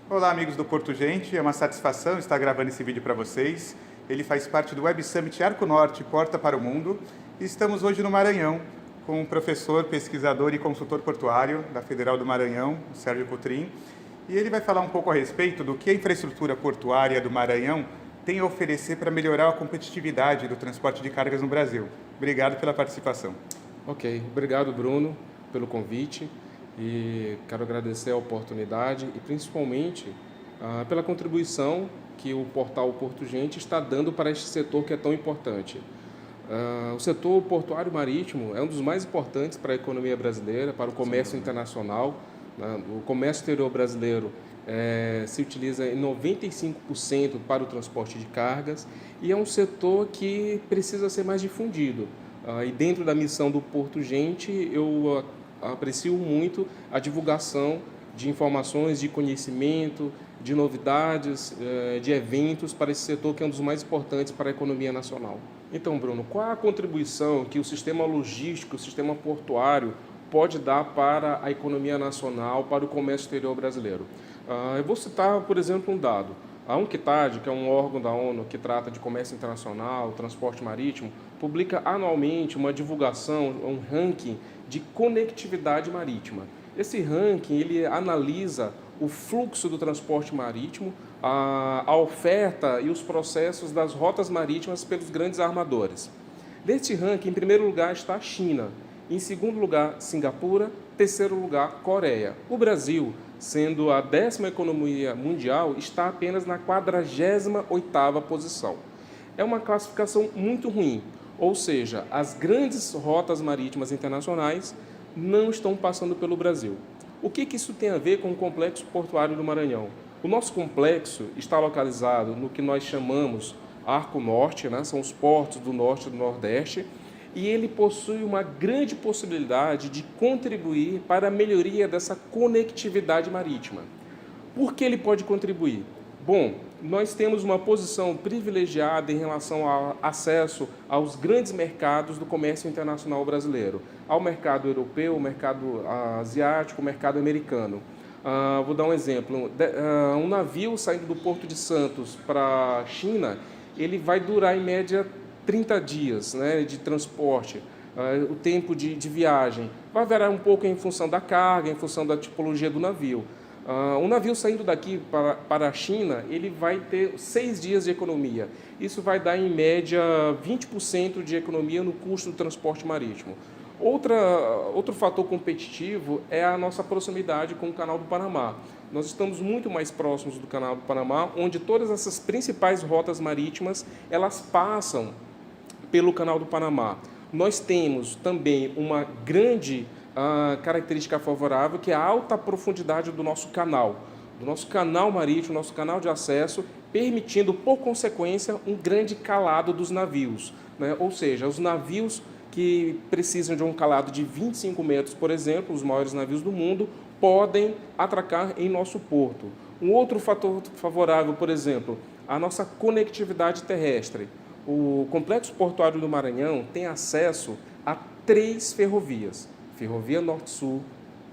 Olá, amigos do Porto Gente, é uma satisfação estar gravando esse vídeo para vocês. Ele faz parte do Web Summit Arco Norte, Porta para o Mundo. E estamos hoje no Maranhão com um professor, pesquisador e consultor portuário da Federal do Maranhão, o Sérgio Cotrim. E ele vai falar um pouco a respeito do que a infraestrutura portuária do Maranhão tem a oferecer para melhorar a competitividade do transporte de cargas no Brasil. Obrigado pela participação. Ok, obrigado Bruno pelo convite e quero agradecer a oportunidade e principalmente pela contribuição que o portal Porto Gente está dando para este setor que é tão importante. O setor portuário marítimo é um dos mais importantes para a economia brasileira, para o comércio internacional. O comércio exterior brasileiro se utiliza em 95% para o transporte de cargas e é um setor que precisa ser mais difundido. E dentro da missão do Porto Gente, eu aprecio muito a divulgação de informações, de conhecimento, de novidades, de eventos para esse setor que é um dos mais importantes para a economia nacional. Então, Bruno, qual a contribuição que o sistema logístico, o sistema portuário pode dar para a economia nacional, para o comércio exterior brasileiro? Eu vou citar, por exemplo, um dado. A UNCTAD, que é um órgão da ONU que trata de comércio internacional, transporte marítimo, publica anualmente uma divulgação, um ranking de conectividade marítima. Esse ranking ele analisa o fluxo do transporte marítimo, a oferta e os processos das rotas marítimas pelos grandes armadores. Neste ranking, em primeiro lugar está a China, em segundo lugar Singapura, terceiro lugar Coreia. O Brasil, sendo a 10ª economia mundial, está apenas na 48ª posição. É uma classificação muito ruim, ou seja, as grandes rotas marítimas internacionais não estão passando pelo Brasil. O que isso tem a ver com o Complexo Portuário do Maranhão? O nosso complexo está localizado no que nós chamamos Arco Norte, né? São os portos do Norte e do Nordeste, e ele possui uma grande possibilidade de contribuir para a melhoria dessa conectividade marítima. Por que ele pode contribuir? Bom, nós temos uma posição privilegiada em relação ao acesso aos grandes mercados do comércio internacional brasileiro, ao mercado europeu, ao mercado asiático, ao mercado americano. Vou dar um exemplo. Um navio saindo do Porto de Santos para a China, ele vai durar em média 30 dias, né, de transporte, o tempo de viagem. Vai variar um pouco em função da carga, em função da tipologia do navio. Um navio saindo daqui para a China, ele vai ter 6 dias de economia. Isso vai dar, em média, 20% de economia no custo do transporte marítimo. Outro fator competitivo é a nossa proximidade com o Canal do Panamá. Nós estamos muito mais próximos do Canal do Panamá, onde todas essas principais rotas marítimas, elas passam pelo Canal do Panamá. Nós temos também uma grande característica favorável, que é a alta profundidade do nosso canal marítimo, nosso canal de acesso, permitindo, por consequência, um grande calado dos navios, né? Ou seja, os navios que precisam de um calado de 25 metros, por exemplo, os maiores navios do mundo, podem atracar em nosso porto. Um outro fator favorável, por exemplo, a nossa conectividade terrestre. O Complexo Portuário do Maranhão tem acesso a 3 ferrovias: Ferrovia Norte-Sul,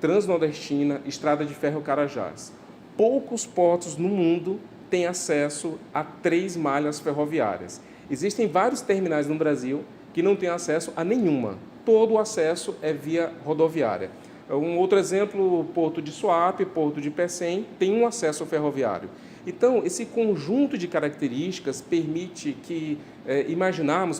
Transnordestina, Estrada de Ferro Carajás. Poucos portos no mundo têm acesso a 3 malhas ferroviárias. Existem vários terminais no Brasil que não têm acesso a nenhuma. Todo o acesso é via rodoviária. Um outro exemplo, o Porto de Suape, Porto de Pecém, tem um acesso ferroviário. Então, esse conjunto de características permite que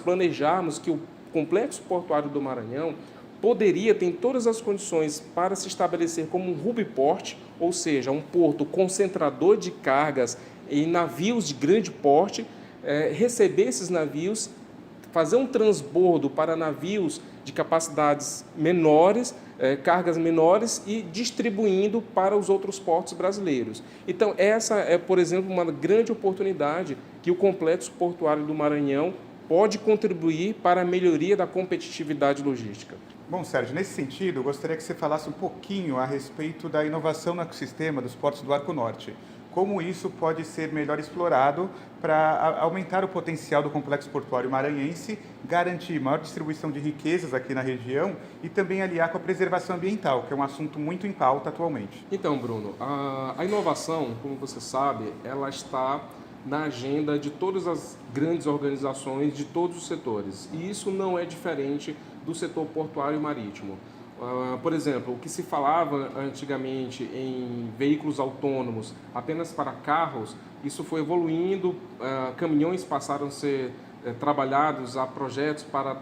planejarmos que o Complexo Portuário do Maranhão poderia ter todas as condições para se estabelecer como um hub port, ou seja, um porto concentrador de cargas em navios de grande porte, receber esses navios, fazer um transbordo para navios de capacidades menores, cargas menores, e distribuindo para os outros portos brasileiros. Então, essa é, por exemplo, uma grande oportunidade que o Complexo Portuário do Maranhão pode contribuir para a melhoria da competitividade logística. Bom, Sérgio, nesse sentido, eu gostaria que você falasse um pouquinho a respeito da inovação no ecossistema dos portos do Arco Norte. como isso pode ser melhor explorado para aumentar o potencial do complexo portuário maranhense, garantir maior distribuição de riquezas aqui na região e também aliar com a preservação ambiental, que é um assunto muito em pauta atualmente. Então, Bruno, a inovação, como você sabe, ela está na agenda de todas as grandes organizações de todos os setores. E isso não é diferente do setor portuário e marítimo. Por exemplo, o que se falava antigamente em veículos autônomos apenas para carros, isso foi evoluindo, caminhões passaram a ser trabalhados a projetos para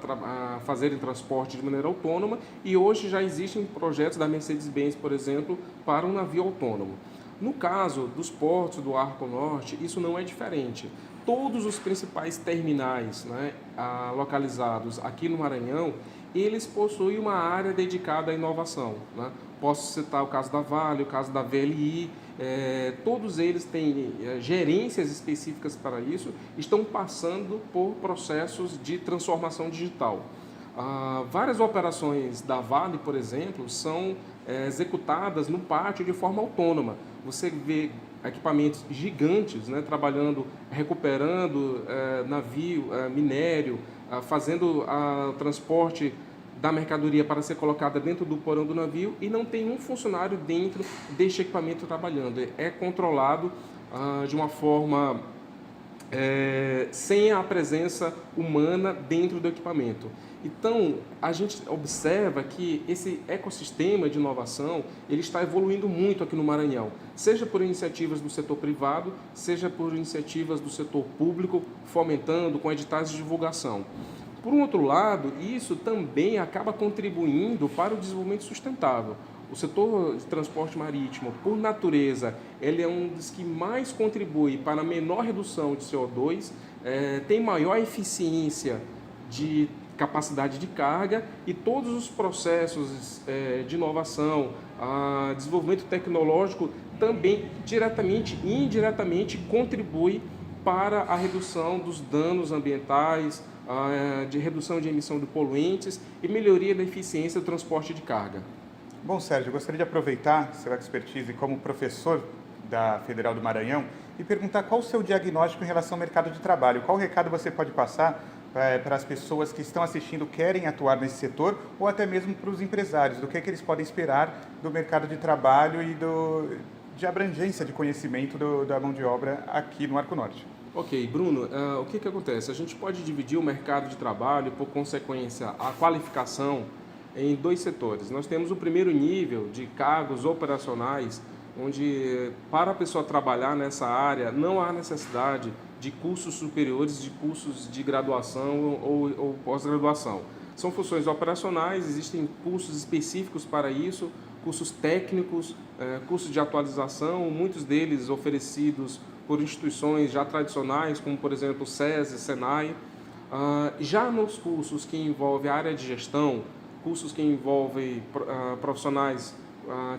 fazerem transporte de maneira autônoma e hoje já existem projetos da Mercedes-Benz, por exemplo, para um navio autônomo. No caso dos portos do Arco Norte, isso não é diferente. Todos os principais terminais, né, localizados aqui no Maranhão, eles possuem uma área dedicada à inovação, né? Posso citar o caso da Vale, o caso da VLI, todos eles têm gerências específicas para isso, estão passando por processos de transformação digital. Várias operações da Vale, por exemplo, são executadas no pátio de forma autônoma. Você vê equipamentos gigantes, né, trabalhando, recuperando navio, minério, fazendo o transporte da mercadoria para ser colocada dentro do porão do navio e não tem um funcionário dentro deste equipamento trabalhando. É controlado de uma forma sem a presença humana dentro do equipamento. Então, a gente observa que esse ecossistema de inovação ele está evoluindo muito aqui no Maranhão, seja por iniciativas do setor privado, seja por iniciativas do setor público, fomentando com editais de divulgação. Por um outro lado, isso também acaba contribuindo para o desenvolvimento sustentável. O setor de transporte marítimo, por natureza, ele é um dos que mais contribui para a menor redução de CO2, tem maior eficiência de capacidade de carga e todos os processos de inovação, desenvolvimento tecnológico também diretamente e indiretamente contribui para a redução dos danos ambientais, de redução de emissão de poluentes e melhoria da eficiência do transporte de carga. Bom, Sérgio, eu gostaria de aproveitar seu expertise como professor da Federal do Maranhão e perguntar qual o seu diagnóstico em relação ao mercado de trabalho. Qual recado você pode passar para as pessoas que estão assistindo, querem atuar nesse setor, ou até mesmo para os empresários, do que eles podem esperar do mercado de trabalho e de abrangência de conhecimento da mão de obra aqui no Arco Norte? Ok, Bruno, o que acontece? A gente pode dividir o mercado de trabalho, por consequência, a qualificação em dois setores. Nós temos o primeiro nível de cargos operacionais, onde para a pessoa trabalhar nessa área não há necessidade de cursos superiores, de cursos de graduação ou pós-graduação. São funções operacionais, existem cursos específicos para isso, cursos técnicos, cursos de atualização, muitos deles oferecidos por instituições já tradicionais, como por exemplo o SESI, Senai. Já nos cursos que envolvem a área de gestão, cursos que envolvem profissionais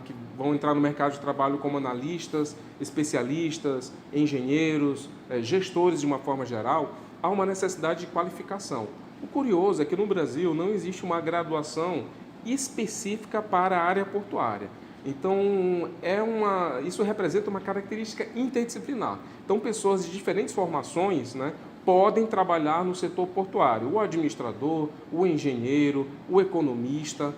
que vão entrar no mercado de trabalho como analistas, especialistas, engenheiros, gestores de uma forma geral, há uma necessidade de qualificação. O curioso é que no Brasil não existe uma graduação específica para a área portuária. Então, isso representa uma característica interdisciplinar. Então, pessoas de diferentes formações, né, podem trabalhar no setor portuário. O administrador, o engenheiro, o economista.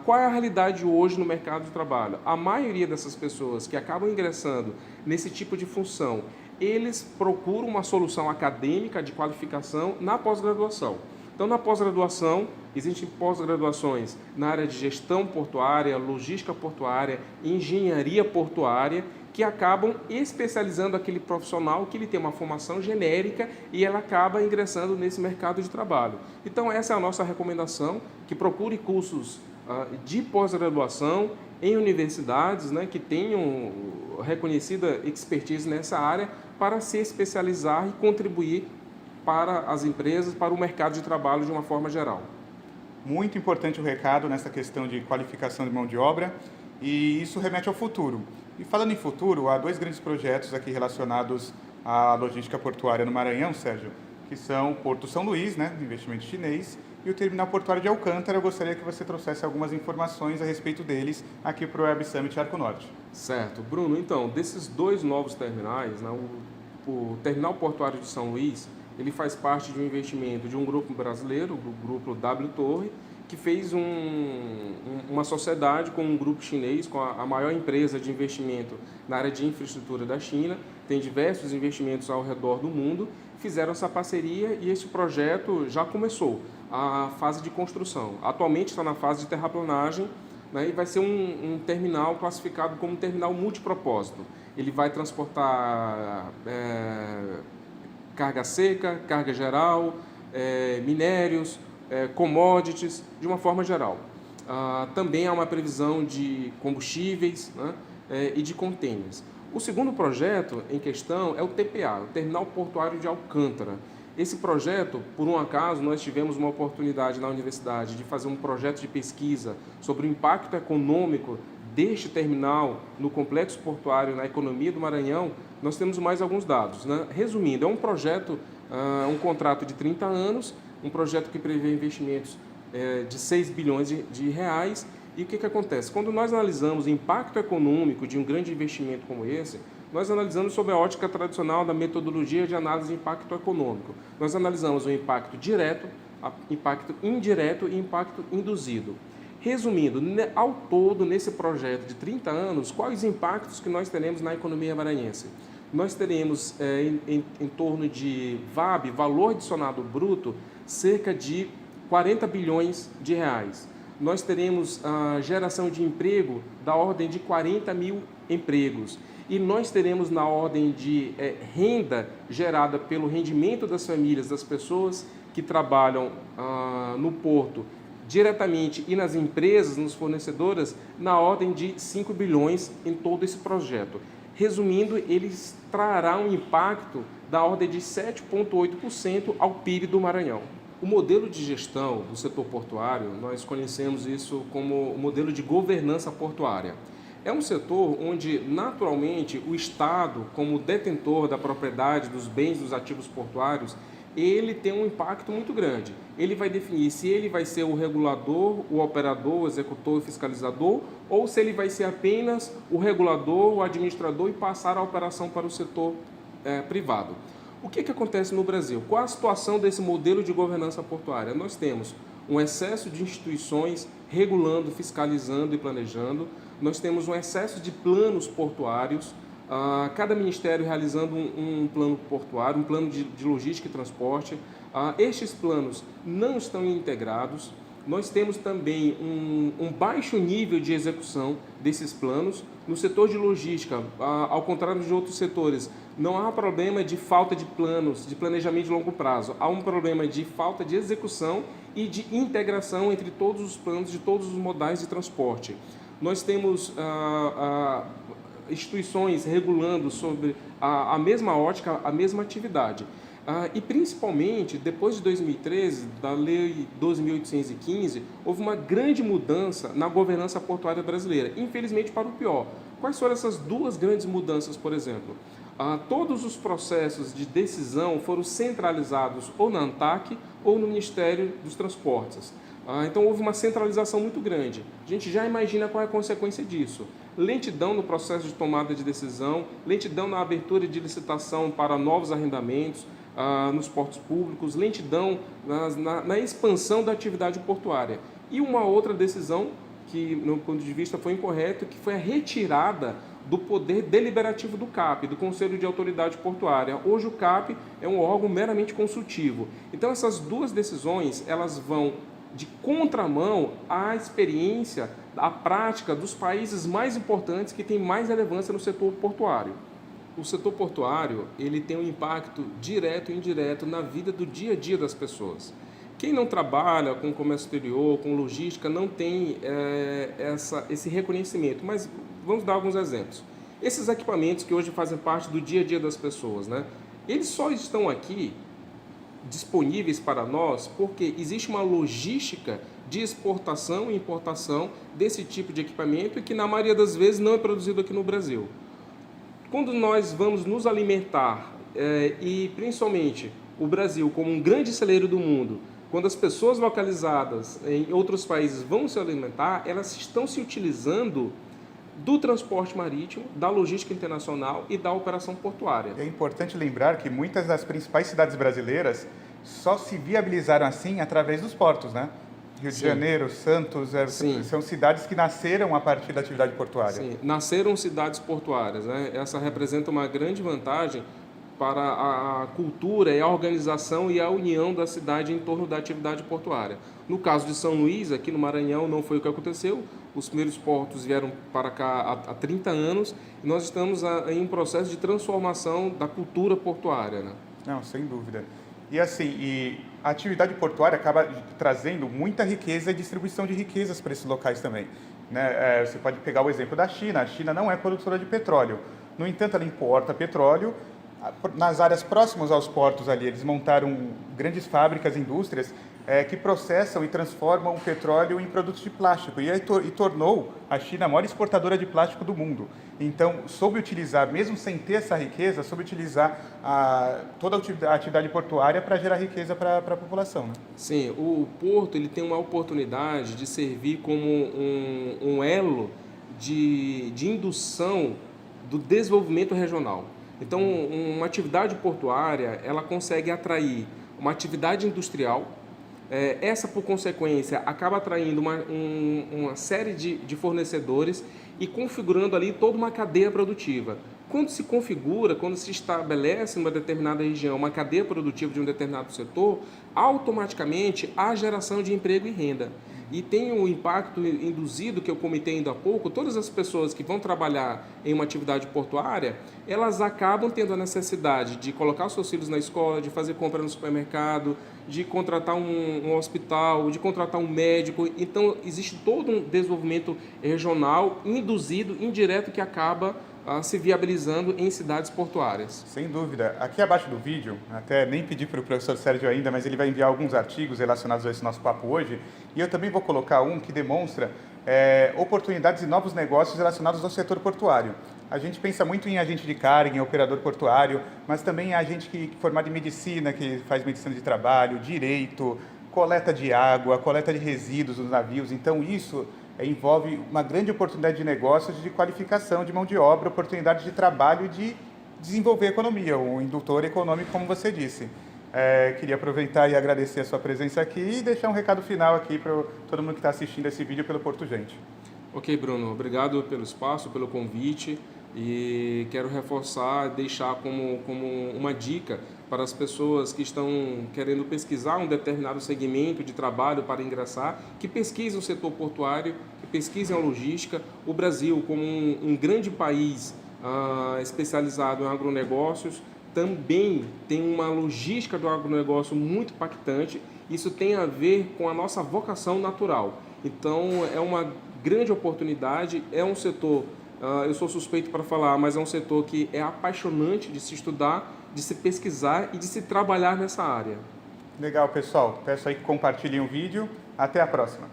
Qual é a realidade hoje no mercado de trabalho? A maioria dessas pessoas que acabam ingressando nesse tipo de função, eles procuram uma solução acadêmica de qualificação na pós-graduação. Então, na pós-graduação, existem pós-graduações na área de gestão portuária, logística portuária, engenharia portuária, que acabam especializando aquele profissional que ele tem uma formação genérica e ela acaba ingressando nesse mercado de trabalho. Então, essa é a nossa recomendação, que procure cursos de pós-graduação em universidades, né, que tenham reconhecida expertise nessa área para se especializar e contribuir para as empresas, para o mercado de trabalho de uma forma geral. Muito importante o recado nessa questão de qualificação de mão de obra e isso remete ao futuro. E falando em futuro, há dois grandes projetos aqui relacionados à logística portuária no Maranhão, Sérgio, que são o Porto São Luís, né, investimento chinês, E o terminal portuário de Alcântara, eu gostaria que você trouxesse algumas informações a respeito deles aqui para o Web Summit Arco Norte. Certo. Bruno, então, desses dois novos terminais, né, o Terminal Portuário de São Luís, ele faz parte de um investimento de um grupo brasileiro, o grupo W Torre, que fez uma sociedade com um grupo chinês, com a maior empresa de investimento na área de infraestrutura da China, tem diversos investimentos ao redor do mundo, fizeram essa parceria e esse projeto já começou a fase de construção. Atualmente está na fase de terraplanagem, né, e vai ser um terminal classificado como um terminal multipropósito. Ele vai transportar carga seca, carga geral, minérios, commodities, de uma forma geral. Também há uma previsão de combustíveis, né, e de contêineres. O segundo projeto em questão é o TPA, o Terminal Portuário de Alcântara. Esse projeto, por um acaso, nós tivemos uma oportunidade na universidade de fazer um projeto de pesquisa sobre o impacto econômico deste terminal no complexo portuário, na economia do Maranhão. Nós temos mais alguns dados, né? Resumindo, é um projeto, um contrato de 30 anos, um projeto que prevê investimentos de 6 bilhões de reais. E o que acontece? Quando nós analisamos o impacto econômico de um grande investimento como esse, nós analisamos sob a ótica tradicional da metodologia de análise de impacto econômico. Nós analisamos o impacto direto, impacto indireto e impacto induzido. Resumindo, ao todo, nesse projeto de 30 anos, quais os impactos que nós teremos na economia maranhense? Nós teremos em torno de VAB, valor adicionado bruto, cerca de 40 bilhões de reais. Nós teremos a geração de emprego da ordem de 40 mil empregos. E nós teremos na ordem de renda gerada pelo rendimento das famílias, das pessoas que trabalham no porto diretamente e nas empresas, nos fornecedoras, na ordem de 5 bilhões em todo esse projeto. Resumindo, ele trará um impacto da ordem de 7,8% ao PIB do Maranhão. O modelo de gestão do setor portuário, nós conhecemos isso como o modelo de governança portuária. É um setor onde, naturalmente, o Estado, como detentor da propriedade, dos bens, dos ativos portuários, ele tem um impacto muito grande. Ele vai definir se ele vai ser o regulador, o operador, o executor, o fiscalizador, ou se ele vai ser apenas o regulador, o administrador e passar a operação para o setor privado. O que acontece no Brasil? Qual a situação desse modelo de governança portuária? Nós temos um excesso de instituições regulando, fiscalizando e planejando. Nós temos um excesso de planos portuários, cada ministério realizando um plano portuário, um plano de logística e transporte. Estes planos não estão integrados. Nós temos também um baixo nível de execução desses planos. No setor de logística, ao contrário de outros setores, não há problema de falta de planos, de planejamento de longo prazo. Há um problema de falta de execução e de integração entre todos os planos de todos os modais de transporte. Nós temos instituições regulando sobre a mesma ótica, a mesma atividade. E principalmente, depois de 2013, da Lei 12.815, houve uma grande mudança na governança portuária brasileira, infelizmente para o pior. Quais foram essas duas grandes mudanças, por exemplo? Todos os processos de decisão foram centralizados ou na ANTAQ ou no Ministério dos Transportes. Então houve uma centralização muito grande. A gente já imagina qual é a consequência disso. Lentidão no processo de tomada de decisão, lentidão na abertura de licitação para novos arrendamentos nos portos públicos, lentidão na expansão da atividade portuária. E uma outra decisão que, no ponto de vista, foi incorreta, que foi a retirada do poder deliberativo do CAP, do Conselho de Autoridade Portuária. Hoje o CAP é um órgão meramente consultivo. Então essas duas decisões, elas vão de contramão à experiência, à prática dos países mais importantes que têm mais relevância no setor portuário. O setor portuário, ele tem um impacto direto e indireto na vida do dia a dia das pessoas. Quem não trabalha com comércio exterior, com logística, não tem esse reconhecimento, mas vamos dar alguns exemplos. Esses equipamentos que hoje fazem parte do dia a dia das pessoas, né? Eles só estão aqui disponíveis para nós porque existe uma logística de exportação e importação desse tipo de equipamento e que na maioria das vezes não é produzido aqui no Brasil. Quando nós vamos nos alimentar e principalmente o Brasil como um grande celeiro do mundo, quando as pessoas localizadas em outros países vão se alimentar, elas estão se utilizando do transporte marítimo, da logística internacional e da operação portuária. É importante lembrar que muitas das principais cidades brasileiras só se viabilizaram assim através dos portos, né? Rio de Janeiro, Santos, são cidades que nasceram a partir da atividade portuária. Sim, nasceram cidades portuárias, né? Essa representa uma grande vantagem para a cultura e a organização e a união da cidade em torno da atividade portuária. No caso de São Luís, aqui no Maranhão, não foi o que aconteceu. Os primeiros portos vieram para cá há 30 anos e nós estamos em um processo de transformação da cultura portuária, né? Não, sem dúvida. E assim, a atividade portuária acaba trazendo muita riqueza e distribuição de riquezas para esses locais também, né? Você pode pegar o exemplo da China. A China não é produtora de petróleo. No entanto, ela importa petróleo. Nas áreas próximas aos portos ali, eles montaram grandes fábricas, indústrias, que processam e transformam o petróleo em produtos de plástico e tornou a China a maior exportadora de plástico do mundo. Então, soube utilizar, mesmo sem ter essa riqueza, soube utilizar toda a atividade portuária para gerar riqueza para a população, né? Sim, o porto ele tem uma oportunidade de servir como um elo de indução do desenvolvimento regional. Então, uma atividade portuária, ela consegue atrair uma atividade industrial. Essa, por consequência, acaba atraindo uma série de fornecedores e configurando ali toda uma cadeia produtiva. Quando se configura, quando se estabelece em uma determinada região uma cadeia produtiva de um determinado setor, automaticamente há geração de emprego e renda. E tem um impacto induzido que eu comentei ainda há pouco. Todas as pessoas que vão trabalhar em uma atividade portuária, elas acabam tendo a necessidade de colocar os seus filhos na escola, de fazer compra no supermercado, de contratar um hospital, de contratar um médico. Então, existe todo um desenvolvimento regional induzido, indireto, que acaba se viabilizando em cidades portuárias. Sem dúvida. Aqui abaixo do vídeo, até nem pedi para o professor Sérgio ainda, mas ele vai enviar alguns artigos relacionados a esse nosso papo hoje, e eu também vou colocar um que demonstra oportunidades e novos negócios relacionados ao setor portuário. A gente pensa muito em agente de carga, em operador portuário, mas também em agente formado em medicina, que faz medicina de trabalho, direito, coleta de água, coleta de resíduos dos navios. Então, isso envolve uma grande oportunidade de negócios, de qualificação de mão de obra, oportunidade de trabalho e de desenvolver a economia, um indutor econômico, como você disse. Queria aproveitar e agradecer a sua presença aqui e deixar um recado final aqui para todo mundo que está assistindo esse vídeo pelo Porto Gente. Ok, Bruno. Obrigado pelo espaço, pelo convite. E quero reforçar, deixar como uma dica para as pessoas que estão querendo pesquisar um determinado segmento de trabalho para ingressar, que pesquisem o setor portuário, que pesquisem a logística. O Brasil, como um grande país especializado em agronegócios, também tem uma logística do agronegócio muito impactante. Isso tem a ver com a nossa vocação natural. Então, é uma grande oportunidade, é um setor... eu sou suspeito para falar, mas é um setor que é apaixonante de se estudar, de se pesquisar e de se trabalhar nessa área. Legal, pessoal. Peço aí que compartilhem o vídeo. Até a próxima.